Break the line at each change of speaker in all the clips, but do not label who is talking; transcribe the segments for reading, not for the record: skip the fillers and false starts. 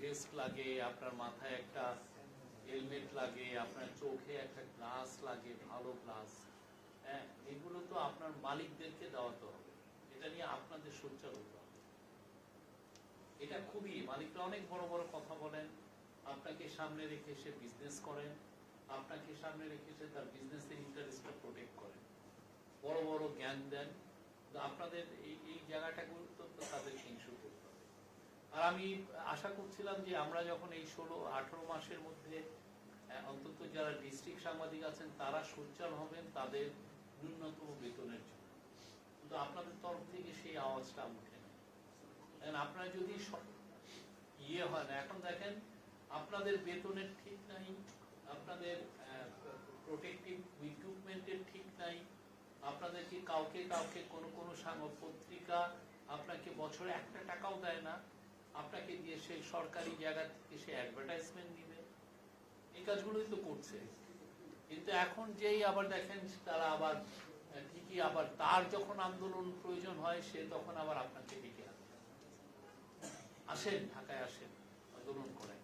Vest লাগে, আপনার মাথায় একটা হেলমেট লাগে, আপনার চোখে একটা গ্লাস লাগে, ভালো গ্লাস। হ্যাঁ, এগুলো তো আপনার মালিকদেরকে দেওয়াতে হবে, এটা নিয়ে আপনাদের সোচ্চার হতে হবে। এটা খুবই, মালিকরা অনেক বড় বড় কথা বলেন, আপনাকে সামনে রেখে সে বিজনেস করেন, আপনাকে সামনে রেখে সে তার বিজনেসের ইন্টারেস্টটা প্রোটেক্ট করেন, বড় বড় জ্ঞান দেন। আপনাদের এই জায়গাটাগুলো তো তাদেরকে ইনস্যুর করতে হবে। আর আমি আশা করছিলাম যে আমরা যখন এই 16-18 মাসের মধ্যে অন্তত যারা ডিস্ট্রিক্ট সাংবাদিক আছেন তারা সোচ্চার হবেন তাদের ন্যূনতম বেতনের জন্য, কিন্তু আপনাদের তরফ থেকে সেই আওয়াজটা উঠে না। আপনারা যদি ইয়ে হয় না, এখন দেখেন আপনাদের বেতনের ঠিক নাই, আপনাদের প্রোটেক্টিভ ইকুইপমেন্টের ঠিক নাই, আপনাদেরকে কাউকে কোনো পত্রিকা আপনাকে বছরে 1 টাকাও দেয় না, আপনাকে দিয়ে সেই সরকারি জায়গা থেকে সে অ্যাডভার্টাইজমেন্ট নিবে, এই কাজগুলোই তো করছে। কিন্তু এখন যেই আবার দেখেন তারা আবার ঠিকই আবার তার যখন আন্দোলন প্রয়োজন হয় সে তখন আবার আপনাকে ডেকে আসেন, ঢাকায় আসেন, আন্দোলন করেন।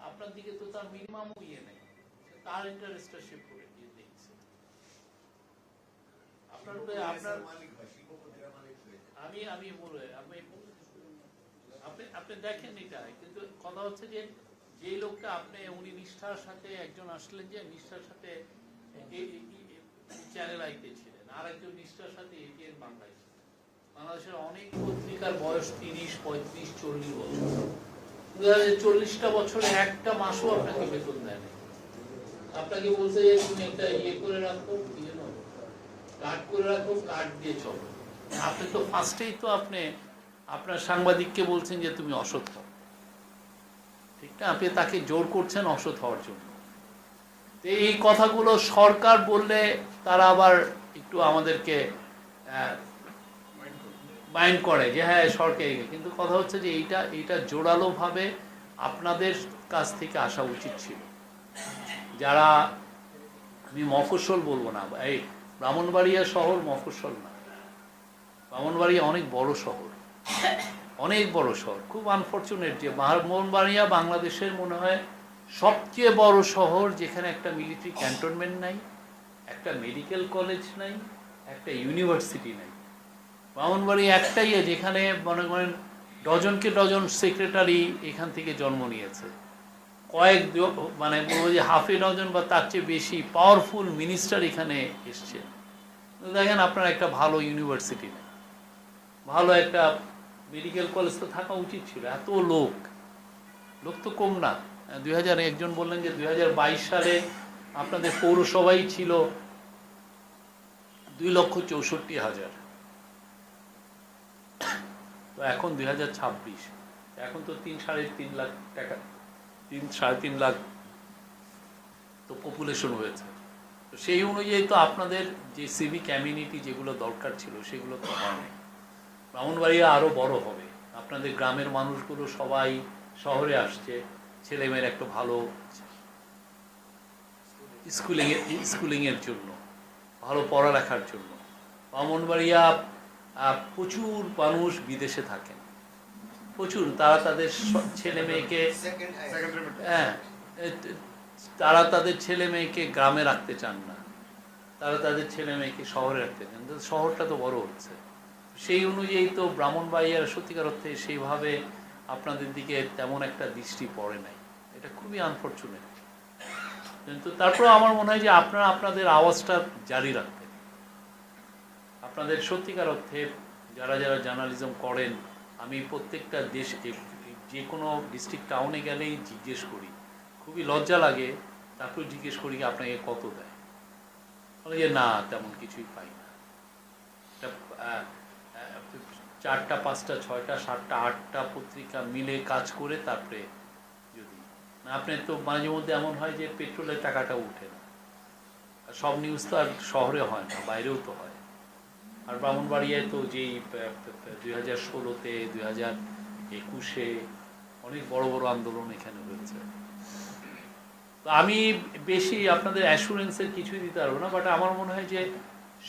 আপনার দিকে তো তার মিনিমামও ইয়ে নেই, তার ইন্টারেস্টটা সে করে দিয়ে দেখছে। আপনি দেখেন এটা, কিন্তু কথা হচ্ছে যে লোকটা উনি নিষ্ঠার সাথে একজন আসলেন, যে নিষ্ঠার সাথে চ্যানেল আইতে ছিলেন, আর একজন নিষ্ঠার সাথে এটিএন বাংলায় ছিলেন। বাংলাদেশের অনেক পত্রিকার বয়স 30, 35, 40 বছর। 40টা বছরে একটা মাসও আপনাকে বেতন দেয় না। আপনাকে বলছে যে তুমি একটা ইয়ে করে রাখো, কার্ড করে রাখো, কার্ড দিয়ে চলো। আপনি তো ফার্স্টেই তো আপনার সাংবাদিককে বলছেন যে তুমি অসৎ হও, ঠিক না? আপনি তাকে জোর করছেন অসৎ হওয়ার জন্য। এই কথাগুলো সরকার বললে তারা আবার একটু আমাদেরকে মাইন্ড করে যে হ্যাঁ সরকার, কিন্তু কথা হচ্ছে যে এইটা জোরালো ভাবে আপনাদের কাছ থেকে আসা উচিত ছিল। যারা, আমি মফস্বল বলবো না, এই ব্রাহ্মণবাড়িয়া শহর মফস্বল না, ব্রাহ্মণবাড়িয়া অনেক বড় শহর, অনেক বড় শহর। খুব আনফরচুনেট যে ব্রাহ্মণবাড়িয়া বাংলাদেশের মনে হয় সবচেয়ে বড় শহর যেখানে একটা মিলিটারি ক্যান্টনমেন্ট নাই, একটা মেডিকেল কলেজ নাই, একটা ইউনিভার্সিটি নাই। ব্রাহ্মণবাড়িয়া একটাই যেখানে মনে করেন ডজনকে ডজন সেক্রেটারি এখান থেকে জন্ম নিয়েছে, মানে বলবো যে হাফে ডজন বা তার চেয়ে বেশি পাওয়ারফুল মিনিস্টার এখানে এসছে। দেখেন আপনার একটা ভালো ইউনিভার্সিটি নেই, ভালো একটা মেডিকেল কলেজ তো থাকা উচিত ছিল। এত লোক তো কম না। 2000 একজন বললেন যে 2022 সালে আপনাদের পৌরসভাই ছিল 2,64,000, তো এখন 2026, এখন তো 3-3.5 লাখ টাকা, 3-3.5 লাখ তো পপুলেশন হয়েছে। তো সেই অনুযায়ী তো আপনাদের যে সিভিক কমিউনিটি যেগুলো দরকার ছিল সেগুলো তো হয়নি। ব্রাহ্মণবাড়িয়া আরো বড় হবে, আপনাদের গ্রামের মানুষগুলো সবাই শহরে আসছে ছেলেমেয়ের একটা ভালো স্কুলিং এর জন্য, ভালো পড়ালেখার জন্য। ব্রাহ্মণবাড়িয়া প্রচুর মানুষ বিদেশে থাকেন, প্রচুর। তারা তাদের ছেলে মেয়েকে গ্রামে রাখতে চান না, তারা তাদের ছেলে মেয়েকে শহরে রাখতে চান। শহরটা তো বড় হচ্ছে, সেই অনুযায়ী তো ব্রাহ্মণবাড়িয়ার সত্যিকার অর্থে সেইভাবে আপনাদের দিকে তেমন একটা দৃষ্টি পড়ে নাই। এটা খুবই আনফরচুনেট। কিন্তু তারপর আমার মনে হয় যে আপনারা আপনাদের আওয়াজটা জারি রাখবেন। আপনাদের সত্যিকার অর্থে যারা জার্নালিজম করেন, আমি প্রত্যেকটা দেশে যে কোনো ডিস্ট্রিক্ট টাউনে গেলেই জিজ্ঞেস করি, খুবই লজ্জা লাগে, তারপর জিজ্ঞেস করি আপনাকে কত দেয়, বলে যে না তেমন কিছুই পাই না। 4টা 5টা 6টা 7টা 8টা পত্রিকা মিলে কাজ করে তারপরে যদি না, আপনার তো মাঝে মধ্যে এমন হয় যে পেট্রোলের টাকাটা উঠে না। সব নিউজ তো আর শহরে হয় না, বাইরেও তো হয়। আর ব্রাহ্মণবাড়িয়ায় তো যেই 2016-তে 2021-এ অনেক বড় বড় আন্দোলন এখানে হয়েছে। তো আমি বেশি আপনাদের অ্যাসুরেন্সের কিছুই দিতে পারবো না, বাট আমার মনে হয় যে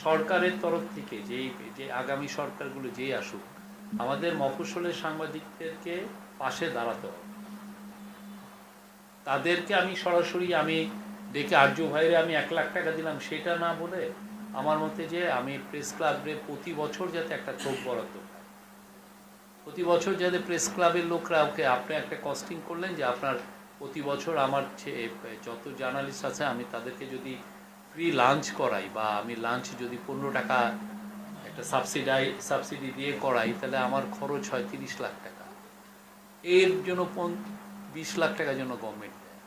সরকারের তরফ থেকে যে আগামী সরকারগুলো যেই আসুক, আমাদের মফস্বলের সাংবাদিকদেরকে পাশে দাঁড়াতে হবে। তাদেরকে আমি সরাসরি আমি ডেকে আর্য ভাইরে আমি 1 লাখ টাকা দিলাম সেটা না বলে আমার মতে যে আমি প্রেস ক্লাবে প্রতি বছর যাতে একটা থোক বরাদ্দ পাই, প্রতি বছর যাতে প্রেস ক্লাবের লোকরা ওকে আপনি একটা কস্টিং করলেন যে আপনার প্রতি বছর আমার যত জার্নালিস্ট আছে আমি তাদেরকে যদি ফ্রি লাঞ্চ করাই বা আমি লাঞ্চ যদি 15 টাকা একটা সাবসিডি দিয়ে করাই তাহলে আমার খরচ হয় 30 লাখ টাকা। এর জন্য 20 লাখ টাকার জন্য গভর্নমেন্ট দেয়।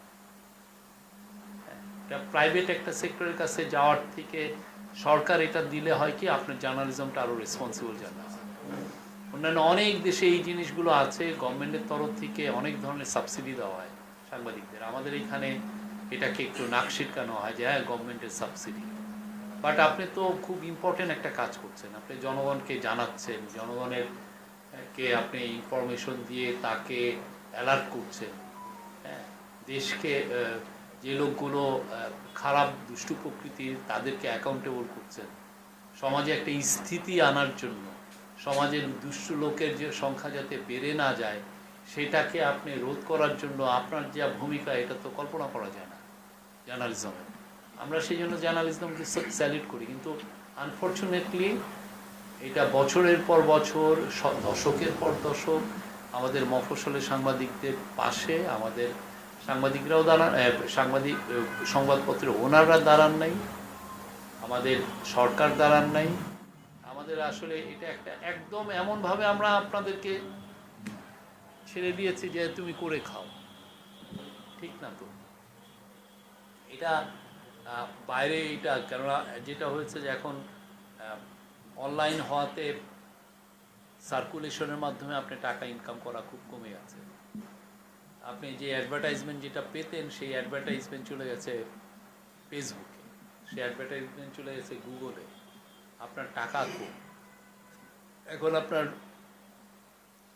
এটা প্রাইভেট একটা সেক্টরের কাছে যাওয়ার থেকে সরকার এটা দিলে হয় কি আপনার জার্নালিজমটা আরো রেসপন্সিবল জার্নালিজম। অন্যান্য অনেক দেশে এই জিনিসগুলো আছে, গভর্নমেন্টের তরফ থেকে অনেক ধরনের সাবসিডি দেওয়া হয় সাংবাদিকদের। আমাদের এখানে এটাকে একটু নাক শিটকানো হয় যে হ্যাঁ গভর্নমেন্টের সাবসিডি, বাট আপনি তো খুব ইম্পর্টেন্ট একটা কাজ করছেন, আপনি জনগণকে জানাচ্ছেন, জনগণের কে আপনি ইনফরমেশন দিয়ে তাকে অ্যালার্ট করছেন। হ্যাঁ, দেশকে যে লোকগুলো খারাপ দুষ্টু প্রকৃতির তাদেরকে অ্যাকাউন্টেবল করছেন, সমাজে একটা স্থিতি আনার জন্য, সমাজের দুষ্টু লোকের যে সংখ্যা যাতে বেড়ে না যায় সেটাকে আপনি রোধ করার জন্য আপনার যা ভূমিকা এটা তো কল্পনা করা যায় না জার্নালিজমে। আমরা সেই জন্য জার্নালিজমকে স্যালিউট করি, কিন্তু আনফর্চুনেটলি এটা বছরের পর বছর দশকের পর দশক আমাদের মফস্বলের সাংবাদিকদের পাশে আমাদের সাংবাদিকরাও দাঁড়ান, সংবাদপত্রের ওনাররা দাঁড়ান নাই, আমাদের সরকার দাঁড়ান নাই। আমাদের আসলে এটা একটা একদম এমনভাবে আমরা আপনাদেরকে ছেড়ে দিয়েছি যে তুমি করে খাও, ঠিক না তো? এটা বাইরে এটা কেননা যেটা হয়েছে যে এখন অনলাইন হওয়াতে সার্কুলেশনের মাধ্যমে আপনি টাকা ইনকাম করা খুব কমে গেছে। আপনি যে অ্যাডভার্টাইজমেন্ট যেটা পেতেন সেই অ্যাডভার্টাইজমেন্ট চলে গেছে ফেসবুকে, সেই অ্যাডভার্টাইজমেন্ট চলে গেছে গুগলে, আপনার টাকা কম। এখন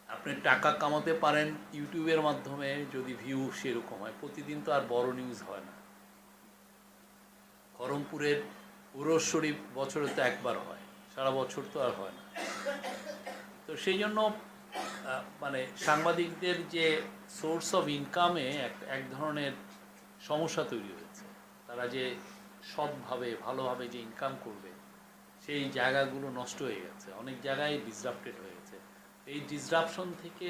আপনি টাকা কামাতে পারেন ইউটিউবের মাধ্যমে যদি ভিউ সেরকম হয়। প্রতিদিন তো আর বড় নিউজ হয় না। খড়মপুরের উরস শরীফ বছরে তো একবার হয়, সারা বছর তো আর হয় না। তো সেই জন্য মানে সাংবাদিকদের যে সোর্স অফ ইনকামে এক ধরনের সমস্যা তৈরি হয়েছে। তারা যে সৎভাবে ভালোভাবে যে ইনকাম করবে সেই জায়গাগুলো নষ্ট হয়ে গেছে, অনেক জায়গায় ডিসরাপ্টেড হয়ে গেছে। এই ডিসরাপশন থেকে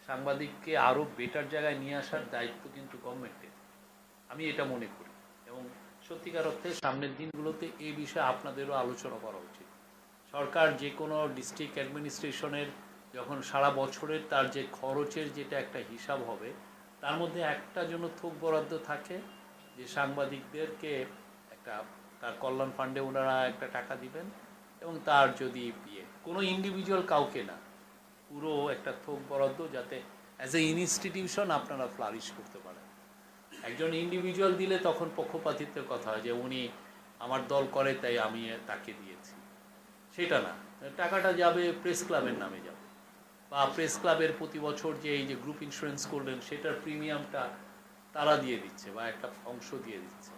সাংবাদিককে আরও বেটার জায়গায় নিয়ে আসার দায়িত্ব কিন্তু গভর্নমেন্টের, আমি এটা মনে করি। এবং সত্যিকার অর্থে সামনের দিনগুলোতে এই বিষয়ে আপনাদেরও আলোচনা করা উচিত। সরকার যে কোনো ডিস্ট্রিক্ট অ্যাডমিনিস্ট্রেশনের যখন সারা বছরের তার যে খরচের যেটা একটা হিসাব হবে তার মধ্যে একটা জন্য থোক বরাদ্দ থাকে যে সাংবাদিকদেরকে একটা তার কল্যাণ ফান্ডে ওনারা একটা টাকা দিবেন, এবং তার যদি কোনো ইন্ডিভিজুয়াল কাউকে না, পুরো একটা থোক বরাদ্দ যাতে অ্যাজ এ ইনস্টিটিউশন আপনারা ফ্লারিশ করতে পারেন। একজন ইন্ডিভিজুয়াল দিলে তখন পক্ষপাতিত্বের কথা হয় যে উনি আমার দল করে তাই আমি তাকে দিয়েছি, সেটা না। টাকাটা যাবে প্রেস ক্লাবের নামে যাবে, বা প্রেস ক্লাবের প্রতি বছর যে এই যে গ্রুপ ইন্স্যুরেন্স করলেন সেটার প্রিমিয়ামটা তারা দিয়ে দিচ্ছে বা একটা অংশ দিয়ে দিচ্ছে।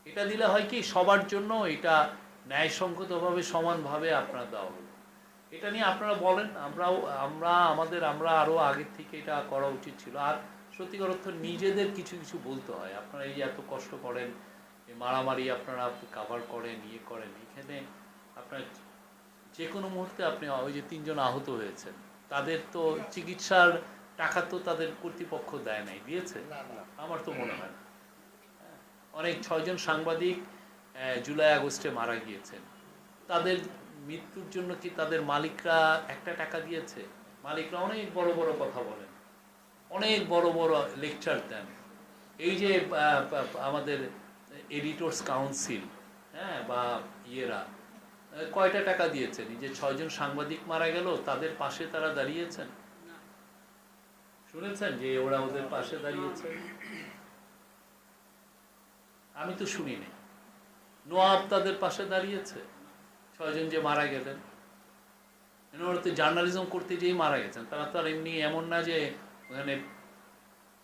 এটা দিলে হয় কি সবার জন্য এটা ন্যায়সঙ্গতভাবে সমানভাবে আপনারা দেওয়া হলো। এটা নিয়ে আপনারা বলেন, আমরা আরও আগের থেকে এটা করা উচিত ছিল। আর সত্যিকার অর্থ নিজেদের কিছু কিছু বলতে হয়। আপনারা এই এত কষ্ট করেন, মারামারি আপনারা কাভার করেন, করেন, এখানে আপনার যে কোনো মুহূর্তে আপনি ওই যে 3 জন আহত হয়েছেন তাদের তো চিকিৎসার টাকা তো তাদের কর্তৃপক্ষ দেয় নাই, দিয়েছে? আমার তো মনে হয় না। অনেক 6 জন সাংবাদিক জুলাই আগস্টে মারা গিয়েছেন, তাদের মৃত্যুর জন্য কি তাদের মালিকরা একটা টাকা দিয়েছে? মালিকরা অনেক বড় বড় কথা বলেন, অনেক বড় বড় লেকচার দেন। এই যে আমাদের এডিটর্স কাউন্সিল, হ্যাঁ, বা ইয়েরা কয়টা টাকা দিয়েছেন? এই যে 6 জন সাংবাদিক মারা গেল তাদের পাশে তারা দাঁড়িয়েছেন? শুনেছেন যে ওরা ওদের পাশে দাঁড়িয়েছে? আমি তো শুনিনি। নোয়াব তাদের পাশে দাঁড়িয়েছে? 6 জন যে মারা গেলেন, ওরা তো জার্নালিজম করতে যেই মারা গেছেন, তারা তো আর এমনি এমন না যে ওখানে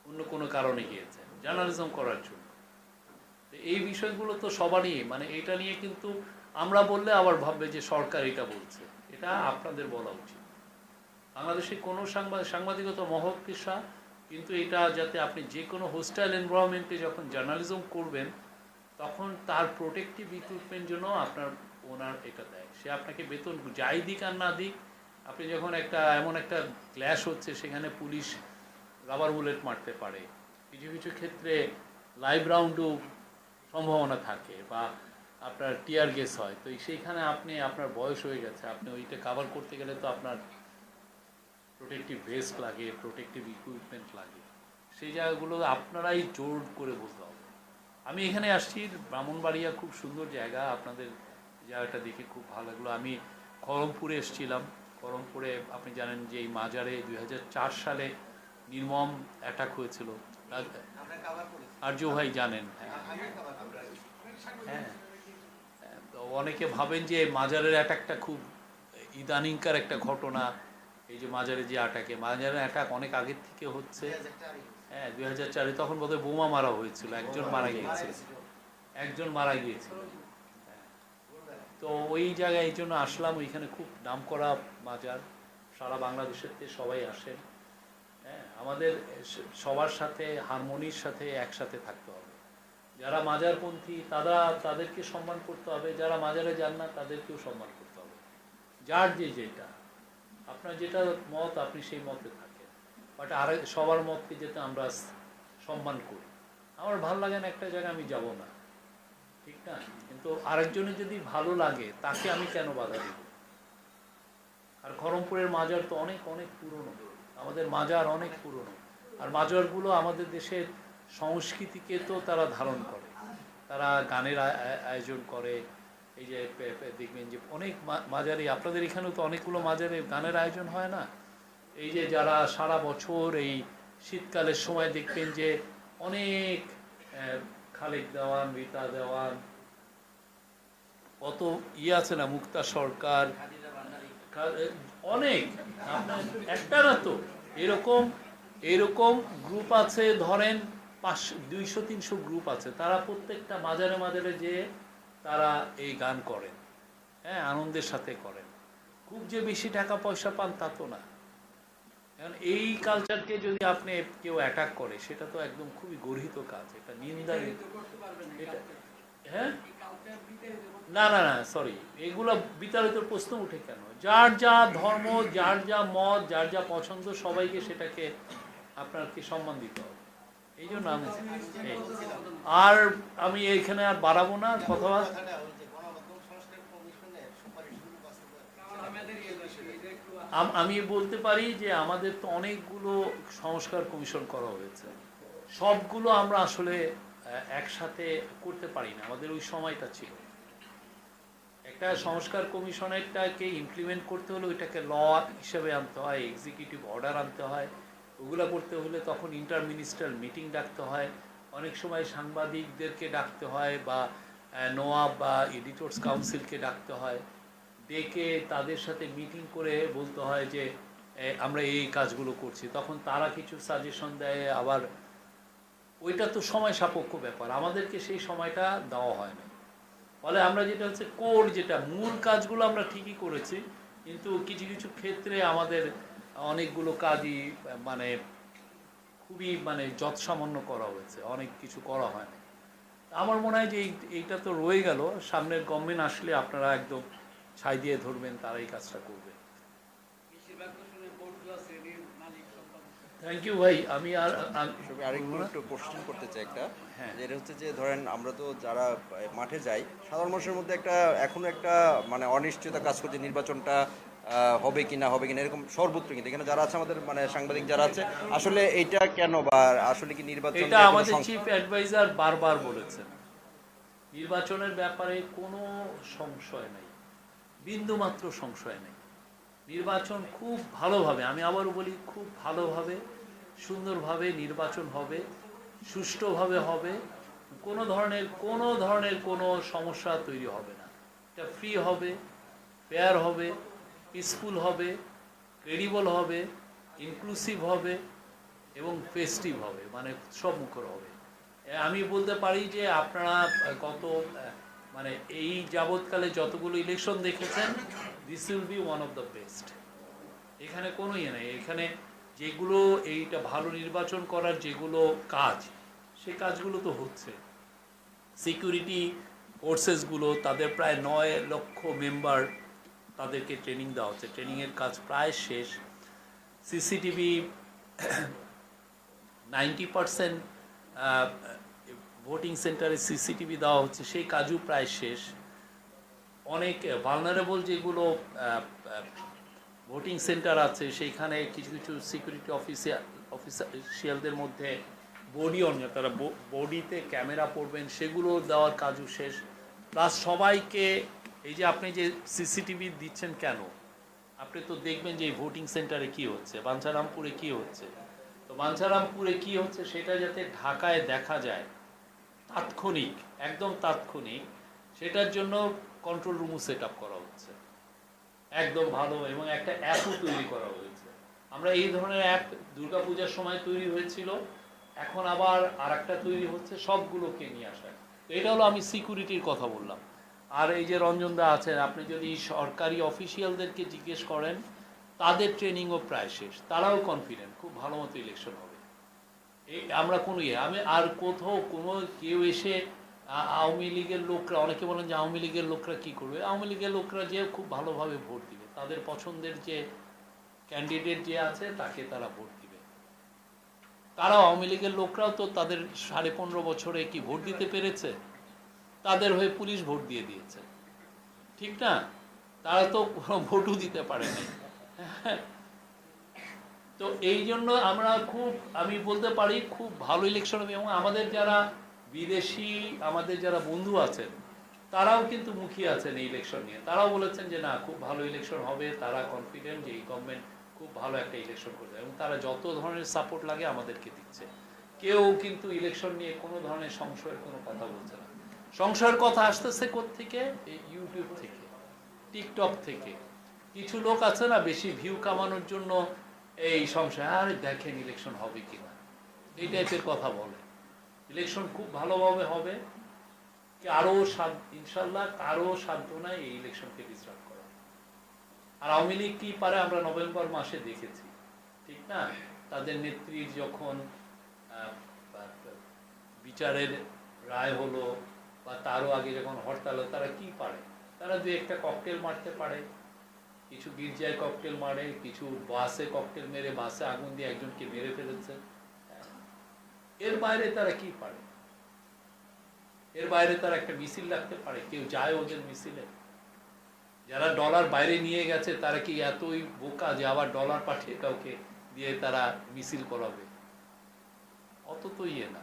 অন্য কোনো কারণে গিয়েছেন, জার্নালিজম করার জন্য। এই বিষয়গুলো তো সবারই, মানে এটা নিয়ে কিন্তু আমরা বললে আবার ভাববে যে সরকার এটা বলছে, এটা আপনাদের বলা উচিত। বাংলাদেশে কোনো সাংবাদিকতা মহৎ পেশা, কিন্তু এটা যাতে আপনি যে কোনো হোস্টাইল এনভায়রনমেন্টে যখন জার্নালিজম করবেন তখন তার প্রোটেক্টিভ ইকুইপমেন্ট জন্য আপনার ওনার এটা দেয়। সে আপনাকে বেতন যাই দিক আর না দিক, আপনি যখন এমন একটা ক্ল্যাশ হচ্ছে সেখানে পুলিশ রাবার বুলেট মারতে পারে, কিছু কিছু ক্ষেত্রে লাইভ রাউন্ডও সম্ভাবনা থাকে, বা আপনার টিয়ার গ্যাস হয়, তো সেইখানে আপনি আপনার বয়স হয়ে গেছে, আপনি ওইটা কাভার করতে গেলে তো আপনার প্রোটেক্টিভ ভেস্ট লাগে, প্রোটেক্টিভ ইকুইপমেন্ট লাগে। সেই জায়গাগুলো আপনারাই জোর করে বুঝতে হবে। আমি এখানে আসছি, ব্রাহ্মণবাড়িয়া খুব সুন্দর জায়গা, আপনাদের জায়গাটা দেখে খুব ভালো লাগলো। আমি খড়মপুরে এসেছিলাম। খড়মপুরে আপনি জানেন যে এই মাজারে 2004 সালে নির্মম অ্যাটাক হয়েছিল, আর্য ভাই জানেন। হ্যাঁ, তো অনেকে ভাবেন যে মাজারের অ্যাটাকটা খুব ইদানিংকার একটা ঘটনা, এই যে মাজারে যে মাজারের অ্যাটাক অনেক আগের থেকে হচ্ছে। হ্যাঁ, 2004-এ তখন বোধহয় বোমা মারা হয়েছিল, একজন মারা গিয়েছিল। তো ওই জায়গায় এই জন্য আসলাম, ওইখানে খুব নামকরা মাজার, সারা বাংলাদেশের থেকে সবাই আসেন। হ্যাঁ, আমাদের সবার সাথে হারমোনির সাথে একসাথে থাকতে হবে। যারা মাজারপন্থী তাদেরকে সম্মান করতে হবে, যারা মাজারে যান না তাদেরকেও সম্মান করতে হবে। যার যেটা, আপনার যেটা মত আপনি সেই মতে থাকেন, বাট সবার মতকে যেতে আমরা সম্মান করি। আমার ভালো লাগে না একটা জায়গায় আমি যাব না, ঠিক না, কিন্তু আরেকজনের যদি ভালো লাগে তাকে আমি কেন বাধা দিব? আর খড়মপুরের মাজার তো অনেক অনেক পুরনো, আমাদের মাজার অনেক পুরনো, আর মাজারগুলো আমাদের দেশের সংস্কৃতিকে তো তারা ধারণ করে, তারা গানের আয়োজন করে। এই যে দেখবেন যে অনেক মাজারে, আপনাদের এখানেও তো অনেকগুলো মাজারে গানের আয়োজন হয় না? এই যে যারা সারা বছর এই শীতকালের সময় দেখবেন যে অনেক খালেক দেওয়ান, রীতা দেওয়ান, কত আছে না, মুক্তা সরকার, অনেক, একটা না তো, এরকম গ্রুপ আছে, ধরেন 200-300 গ্রুপ আছে, তারা প্রত্যেকটা মাজারে মাজারে যে তারা এই গান করেন। হ্যাঁ, আনন্দের সাথে করেন, খুব যে বেশি টাকা পয়সা পান তা তো না। কারণ এই কালচারকে যদি আপনি কেউ অ্যাটাক করে, সেটা তো একদম খুবই গর্হিত কাজ, এটা নিন্দা। হ্যাঁ, না না না, সরি, এগুলো বিতাড়িত প্রশ্ন উঠে কেন? যার যা ধর্ম, যার যা মত, যার যা পছন্দ, সবাইকে সেটাকে আপনাকে সম্মান দিতে হবে। এই জন্য আমি এইখানে আর বাড়াবো না কথা। আমি বলতে পারি যে আমাদের তো অনেকগুলো সংস্কার কমিশন করা হয়েছে, সবগুলো আমরা আসলে একসাথে করতে পারি না, আমাদের ওই সময়টা ছিল। একটা সংস্কার কমিশনেরটাকে ইমপ্লিমেন্ট করতে হলে ওইটাকে ল হিসেবে আনতে হয়, এক্সিকিউটিভ অর্ডার আনতে হয়, ওগুলো করতে হলে তখন ইন্টারমিনিস্ট্রিয়াল মিটিং ডাকতে হয়, অনেক সময় সাংবাদিকদেরকে ডাকতে হয়, বা নোয়াব বা এডিটর্স কাউন্সিলকে ডাকতে হয়, ডেকে তাদের সাথে মিটিং করে বলতে হয় যে আমরা এই কাজগুলো করছি, তখন তারা কিছু সাজেশন দেয়, আবার ওইটা তো সময় সাপেক্ষ ব্যাপার, আমাদেরকে সেই সময়টা দেওয়া হয় না। ফলে আমরা যেটা হচ্ছে কোর, যেটা মূল কাজগুলো আমরা ঠিকই করেছি, কিন্তু কিছু কিছু ক্ষেত্রে আমাদের অনেকগুলো কাজই খুবই যৎসামান্য করা হয়েছে, অনেক কিছু করা হয় না। আমার মনে হয় যে এইটা তো রয়ে গেল, সামনের গভর্নমেন্ট আসলে আপনারা একদম ছাই দিয়ে ধরবেন, তারা এই কাজটা করবে। থ্যাংক ইউ ভাই। আমি
আরেকটু কোশ্চেন করতে চাই একটা, যেটা হচ্ছে যে ধরেন আমরা তো যারা মাঠে যাই, সাধারণ মানুষের মধ্যে এখনো একটা অনিশ্চয়তা কাজ করছে, নির্বাচনটা হবে কিনা এরকম সর্বত্র। কিন্তু এখানে যারা আছে আমাদের সাংবাদিক যারা আছে, আসলে এইটা কেন, বা আসলে কি নির্বাচন,
এটা আমাদের চিফ অ্যাডভাইজার বারবার বলেছেন, নির্বাচনের ব্যাপারে কোনো সংশয় নাই, বিন্দুমাত্র সংশয় নেই। নির্বাচন খুব ভালোভাবে, আমি আবারও বলি, খুব ভালোভাবে সুন্দরভাবে নির্বাচন হবে, সুষ্ঠুভাবে হবে, কোনো ধরনের কোনো সমস্যা তৈরি হবে না। এটা ফ্রি হবে, ফেয়ার হবে, পিসফুল হবে, ক্রেডিবল হবে, ইনক্লুসিভ হবে এবং ফেস্টিভ হবে, সব মুখর হবে। আমি বলতে পারি যে আপনারা গত এই যাবৎকালে যতগুলো ইলেকশন দেখেছেন, this will be one of the best. এখানে কোনো ইয়ে নেই। এখানে যেগুলো এইটা ভালো নির্বাচন করার যেগুলো কাজ, সেই কাজগুলো তো হচ্ছে। সিকিউরিটি ফোর্সেসগুলো তাদের প্রায় 9 লক্ষ মেম্বার, তাদেরকে ট্রেনিং দেওয়া হচ্ছে, ট্রেনিংয়ের কাজ প্রায় শেষ। সিসিটিভি 90% ভোটিং সেন্টারে সিসিটিভি দেওয়া হচ্ছে, সেই কাজও প্রায় শেষ। অনেক ভালনারেবল যেগুলো ভোটিং সেন্টার আছে সেইখানে কিছু কিছু সিকিউরিটি অফিসিয়ালদের মধ্যে বডি অন, তারা বডিতে ক্যামেরা পড়বেন, সেগুলো দেওয়ার কাজও শেষ। প্লাস সবাইকে, এই যে আপনি যে সিসিটিভি দিচ্ছেন কেন, আপনি তো দেখবেন যে এই ভোটিং সেন্টারে কি হচ্ছে, বাঞ্ছারামপুরে কি হচ্ছে। তো বাঞ্ছারামপুরে কি হচ্ছে সেটা যাতে ঢাকায় দেখা যায় তাৎক্ষণিক, একদম তাৎক্ষণিক, সেটার জন্য কন্ট্রোল রুমও সেট আপ করা হচ্ছে একদম ভালো, এবং একটা অ্যাপও তৈরি করা হয়েছে। আমরা এই ধরনের অ্যাপ দুর্গাপূজার সময় তৈরি হয়েছিল, এখন আবার আরেকটা তৈরি হচ্ছে, সবগুলোকে নিয়ে আসা। তো এটা হলো, আমি সিকিউরিটির কথা বললাম। আর এই যে রঞ্জনদা আছেন, আপনি যদি সরকারি অফিসিয়ালদেরকে জিজ্ঞেস করেন, তাদের ট্রেনিংও প্রায় শেষ, তারাও কনফিডেন্ট খুব ভালো মতো ইলেকশন হবে। এই আমরা কোনো আমি আর কোথাও কোনো কেউ এসে আওয়ামী লীগের লোকরা, অনেকে বলেন যে আওয়ামী লীগের লোকরা কি করবে, আওয়ামী লীগের লোকরা যে খুব ভালোভাবে ভোট দিবে, তাদের পছন্দের যে ক্যান্ডিডেট যে আছে তাকে তারা ভোট দিবে। তারাও, আওয়ামী লীগের লোকরাও তো তাদের 15.5 বছরে কি ভোট দিতে পেরেছে? তাদের হয়ে পুলিশ ভোট দিয়ে দিয়েছে, ঠিক না? তারা তো কোনো ভোটও দিতে পারেনি। তো এই জন্য আমরা আমি বলতে পারি খুব ভালো ইলেকশন হবে। এবং আমাদের যারা বিদেশি, আমাদের যারা বন্ধু আছেন, তারাও কিন্তু মুখিয়ে আছেন এই ইলেকশন নিয়ে। তারাও বলেছেন যে না, খুব ভালো ইলেকশন হবে, তারা কনফিডেন্ট যে এই গভর্নমেন্ট খুব ভালো একটা ইলেকশন করবে, এবং তারা যত ধরনের সাপোর্ট লাগে আমাদেরকে দিচ্ছে। কেউ কিন্তু ইলেকশন নিয়ে কোনো ধরনের সংশয়ের কোনো কথা বলছে না। সংশয়ের কথা আসতেছে কোত্থেকে? এই ইউটিউব থেকে, টিকটক থেকে। কিছু লোক আছে না, বেশি ভিউ কামানোর জন্য এই সংশয়, আরে দেখেন ইলেকশন হবে কিনা, এই টাইপের কথা বলে। ইলেকশন খুব ভালোভাবে হবে, ইনশাল্লাহ কারো সাধ্য নাই এই ইলেকশনকে ডিস্টার্ব করা। আর আওয়ামী লীগ কি পারে আমরা নভেম্বর মাসে দেখেছি, ঠিক না? তাদের নেত্রীর যখন বিচারের রায় হলো, বা তারও আগে যখন হরতাল হলো, তারা কি পারে? তারা দু একটা ককটেল মারতে পারে, কিছু গির্জায় ককটেল মারে, কিছু বাসে ককটেল মেরে, বাসে আগুন দিয়ে একজনকে মেরে ফেলেছে। এর বাইরে তারা কি পারে? এর বাইরে তারা একটা মিছিল রাখতে পারে? কেউ যায় ওদের মিছিলে? যারা ডলার বাইরে নিয়ে গেছে তারা কি এতই বোকা যে আবার ডলার পাঠিয়ে কাউকে দিয়ে তারা মিছিল করাবে? অত তো ইয়ে না।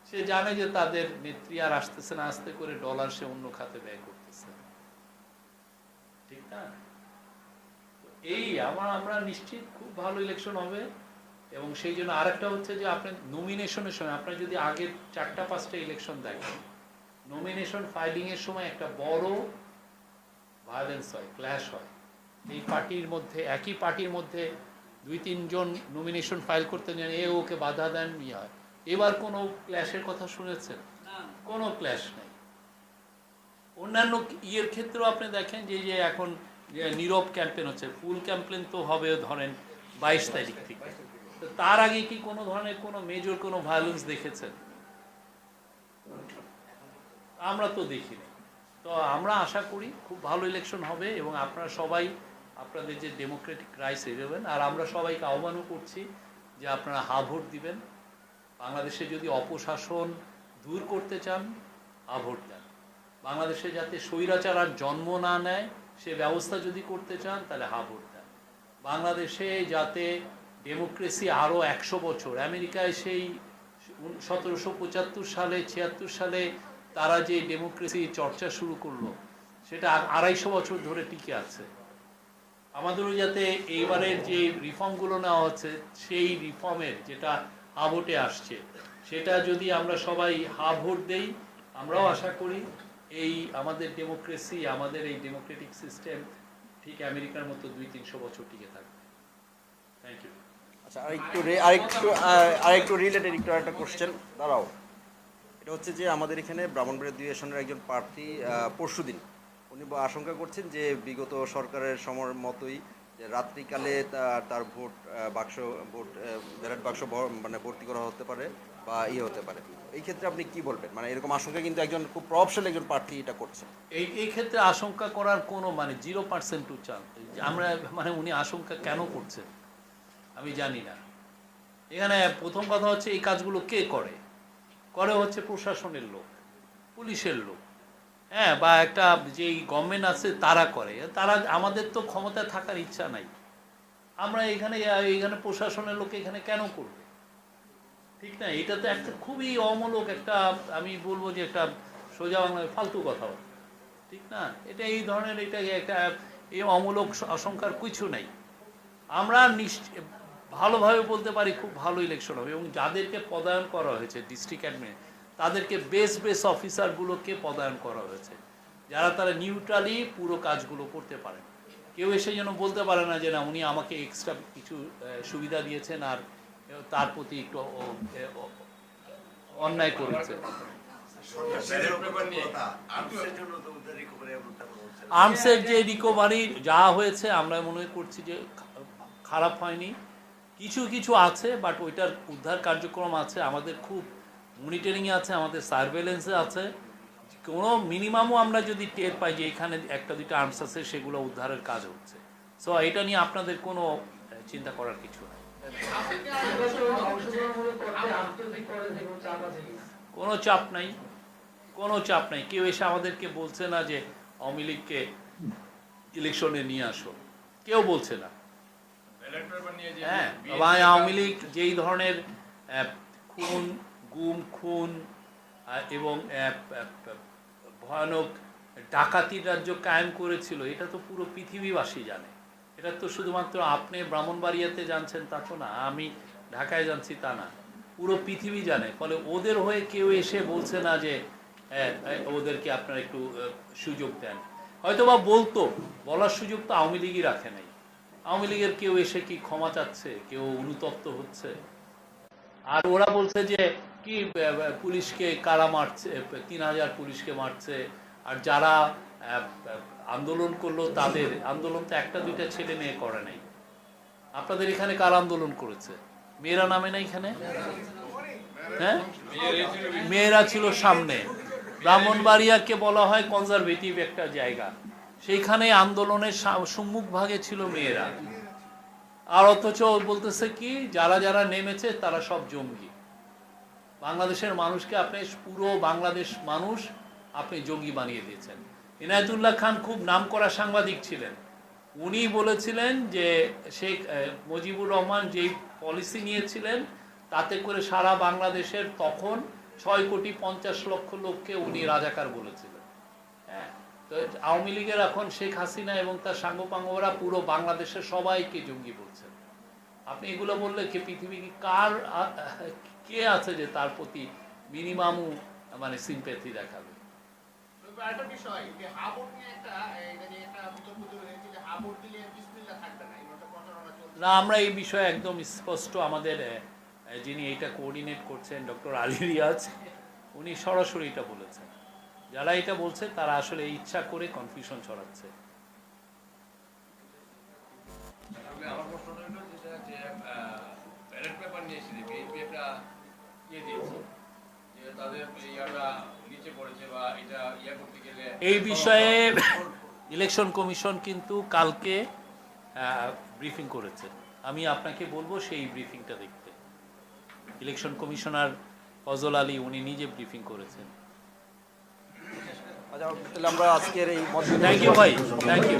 সে জানে যে তাদের নেত্রী আর আসতেছে না, আস্তে করে ডলার সে অন্য খাতে ব্যয় করতেছে, ঠিক না? এই আমরা নিশ্চিত খুব ভালো ইলেকশন হবে। এবং সেই জন্য আরেকটা হচ্ছে যে আপনার নমিনেশনের সময়, আপনার যদি আগের 4-5টা ইলেকশন দেখেন, নমিনেশন ফাইলিং এর সময় একটা বড় ভায়োলেন্স হয়, ক্ল্যাশ হয়। এই পার্টির মধ্যে, একই পার্টির মধ্যে 2-3 জন নমিনেশন ফাইল করতে যান, ওকে বাধা দেন, ইয়ে হয়। এবার কোনো ক্ল্যাশের কথা শুনেছেন? কোনো ক্ল্যাশ নেই। অন্যান্য ইয়ের ক্ষেত্রেও আপনি দেখেন যে এখন নীরব ক্যাম্পেইন হচ্ছে, ফুল ক্যাম্পেইন তো হবে ধরেন 22 তারিখ থেকে। তার আগে কি কোনো ধরনের কোনো মেজর কোনো ভায়োলেন্স দেখেছেন? আমরা তো দেখিনি। তো আমরা আশা করি খুব ভালো ইলেকশন হবে, এবং আপনারা সবাই আপনাদের যে ডেমোক্রেটিক রাইটস দেবেন। আর আমরা সবাইকে আহ্বানও করছি যে আপনারা হা ভোট দিবেন। বাংলাদেশে যদি অপশাসন দূর করতে চান, হা ভোট দেন। বাংলাদেশে যাতে স্বৈরাচার আর জন্ম না নেয়, সে ব্যবস্থা যদি করতে চান, তাহলে হা ভোট দেন। বাংলাদেশে যাতে ডেমোক্রেসি আরও 100 বছর, আমেরিকায় সেই 1775 সালে 76 সালে তারা যে ডেমোক্রেসি চর্চা শুরু করলো, সেটা 250 বছর ধরে টিকে আছে। আমাদেরও যাতে এইবারের যে রিফর্মগুলো নেওয়া হচ্ছে, সেই রিফর্মের যেটা হা ভোটে আসছে, সেটা যদি আমরা সবাই হা ভোট দেই, আমরাও আশা করি এই আমাদের ডেমোক্রেসি, আমাদের এই ডেমোক্রেটিক সিস্টেম ঠিক আমেরিকার মতো 200-300 বছর টিকে থাকবে। Thank you.
আচ্ছা, আরেকটু রিলেটেড একটা কোশ্চেন দাঁড়াও। এটা হচ্ছে যে আমাদের এখানে ব্রাহ্মণবাড়িয়া 2 আসনের একজন প্রার্থী পরশুদিন উনি আশঙ্কা করছেন যে বিগত সরকারের সময়ের মতোই যে রাত্রিকালে তার ভোট বাক্স ভোট ব্যালট বাক্স মানে ভর্তি করা হতে পারে বা হতে পারে। এই ক্ষেত্রে আপনি কি বলবেন? মানে এরকম আশঙ্কা কিন্তু একজন খুব প্রভাবশালী একজন প্রার্থী এটা করছে।
এই ক্ষেত্রে আশঙ্কা করার কোনো মানে 0% চান্স। আমরা মানে উনি আশঙ্কা কেন করছেন আমি জানি না। এখানে প্রথম কথা হচ্ছে এই কাজগুলো কে করে? হচ্ছে প্রশাসনের লোক, পুলিশের লোক, হ্যাঁ, বা একটা যেই গভর্নমেন্ট আছে তারা করে। তারা, আমাদের তো ক্ষমতায় থাকার ইচ্ছা নাই। আমরা এখানে প্রশাসনের লোক এখানে কেন করবে? ঠিক না? এটা তো একটা খুবই অমূলক একটা, আমি বলবো যে একটা সোজা বাংলায় ফালতু কথা। ঠিক না? এটা এই ধরনের, এটা একটা এই অমূলক আশঙ্কার কিছু নাই। আমরা ভালোভাবে বলতে পারি খুব ভালো ইলেকশন হবে, এবং যাদেরকে পদায়ন করা হয়েছে ডিস্ট্রিক্ট অ্যাডমিন, তাদেরকে বেস অফিসারগুলোকে পদায়ন করা হয়েছে, যারা তারা নিউট্রালি পুরো কাজগুলো করতে পারে। কেউ এসে যেন বলতে পারে না যে না উনি আমাকে এক্সট্রা কিছু সুবিধা দিয়েছেন আর তার প্রতি একটু অন্যায় করেছে। আর্মসের যে রিকভারি যা হয়েছে আমরা মনে করছি যে খারাপ হয়নি। কিছু আছে, বাট ওইটার উদ্ধার কার্যক্রম আছে, আমাদের খুব মনিটরিংয়ে আছে, আমাদের সার্ভেলেন্সে আছে। কোনো মিনিমামও আমরা যদি টের পাই যে এখানে একটা দুইটা আর্মস আছে, সেগুলো উদ্ধারের কাজ হচ্ছে। সো এটা নিয়ে আপনাদের কোনো চিন্তা করার কিছু নেই। কোনো চাপ নাই। কেউ এসে আমাদেরকে বলছে না যে আওয়ামী লীগকে ইলেকশনে নিয়ে আসো, কেউ বলছে না। হ্যাঁ, আওয়ামী লীগ যেই ধরনের খুন এবং ভয়ানক ডাকাতির রাজ্য কায়েম করেছিল, এটা তো পুরো পৃথিবীবাসী জানে। এটা তো শুধুমাত্র আপনি ব্রাহ্মণবাড়িয়াতে জানছেন তা তো না, আমি ঢাকায় জানছি তা না, পুরো পৃথিবী জানে। ফলে ওদের হয়ে কেউ এসে বলছে না যে ওদেরকে আপনারা একটু সুযোগ দেন। হয়তোবা বলার সুযোগ তো আওয়ামী লীগই রাখে নাই। আওয়ামী লীগের কেউ এসে কি ক্ষমা চাচ্ছে? কেউ অনুতপ্ত হচ্ছে? আর ওরা বলছে যে কি পুলিশকে কারা মারছে, 3000 পুলিশকে মারছে, আর যারা আন্দোলন করলো তাদের আন্দোলন তো একটা দুইটা ছেলে মেয়ে করে নাই। আপনাদের এখানে কারা আন্দোলন করেছে? মেয়েরা নামে না এখানে? হ্যাঁ, মেয়েরা ছিল সামনে। ব্রাহ্মণবাড়িয়াকে বলা হয় কনজারভেটিভ একটা জায়গা, সেইখানে আন্দোলনের সম্মুখ ভাগে ছিল মেয়েরা। আর অথচ বলতেছে কি যারা নেমেছে তারা সব জঙ্গি। বাংলাদেশের মানুষকে আপনি, পুরো বাংলাদেশ মানুষ আপনি জঙ্গি বানিয়ে দিয়েছেন। ইনায়েতুল্লাহ খান খুব নামকরা সাংবাদিক ছিলেন। উনি বলেছিলেন যে শেখ মুজিবুর রহমান যেই পলিসি নিয়েছিলেন তাতে করে সারা বাংলাদেশের তখন 6,50,00,000 লোককে উনি রাজাকার বলেছিলেন। হ্যাঁ, তো আওয়ামী লীগের এখন শেখ হাসিনা এবং তার সাঙ্গপাঙ্গরা পুরো বাংলাদেশের সবাইকে জঙ্গি বলছেন। আপনি এগুলো বললে কি পৃথিবী কে আছে যে তার প্রতি মিনিমামও মানে সিম্প্যাথি দেখাবে? না, আমরা এই বিষয়ে একদম স্পষ্ট, আমাদের যিনি এটা কোঅর্ডিনেট করছেন ডক্টর আলী রিয়াজ, উনি সরাসরি এটা বলেছেন। যারা এটা বলছে তারা আসলে ইচ্ছা করে কনফিউশন ছড়াচ্ছে।
আমার প্রশ্নটা হলো যেটা যে ব্যালট পেপার নিয়ে এসে বিএনপি একটা দিয়েছে যে তাদের ইয়াটা নিচে পড়েছে বা এটা করতে গেলে
এই বিষয়ে ইলেকশন কমিশন কিন্তু কালকে ব্রিফিং করেছে। আমি আপনাকে বলবো সেই ব্রিফিংটা দেখতে। ইলেকশন কমিশনার ফজল আলী উনি নিজে ব্রিফিং করেছেন।
আচ্ছা, তাহলে আমরা আজকের এই
থ্যাংক ইউ ভাই, থ্যাংক ইউ।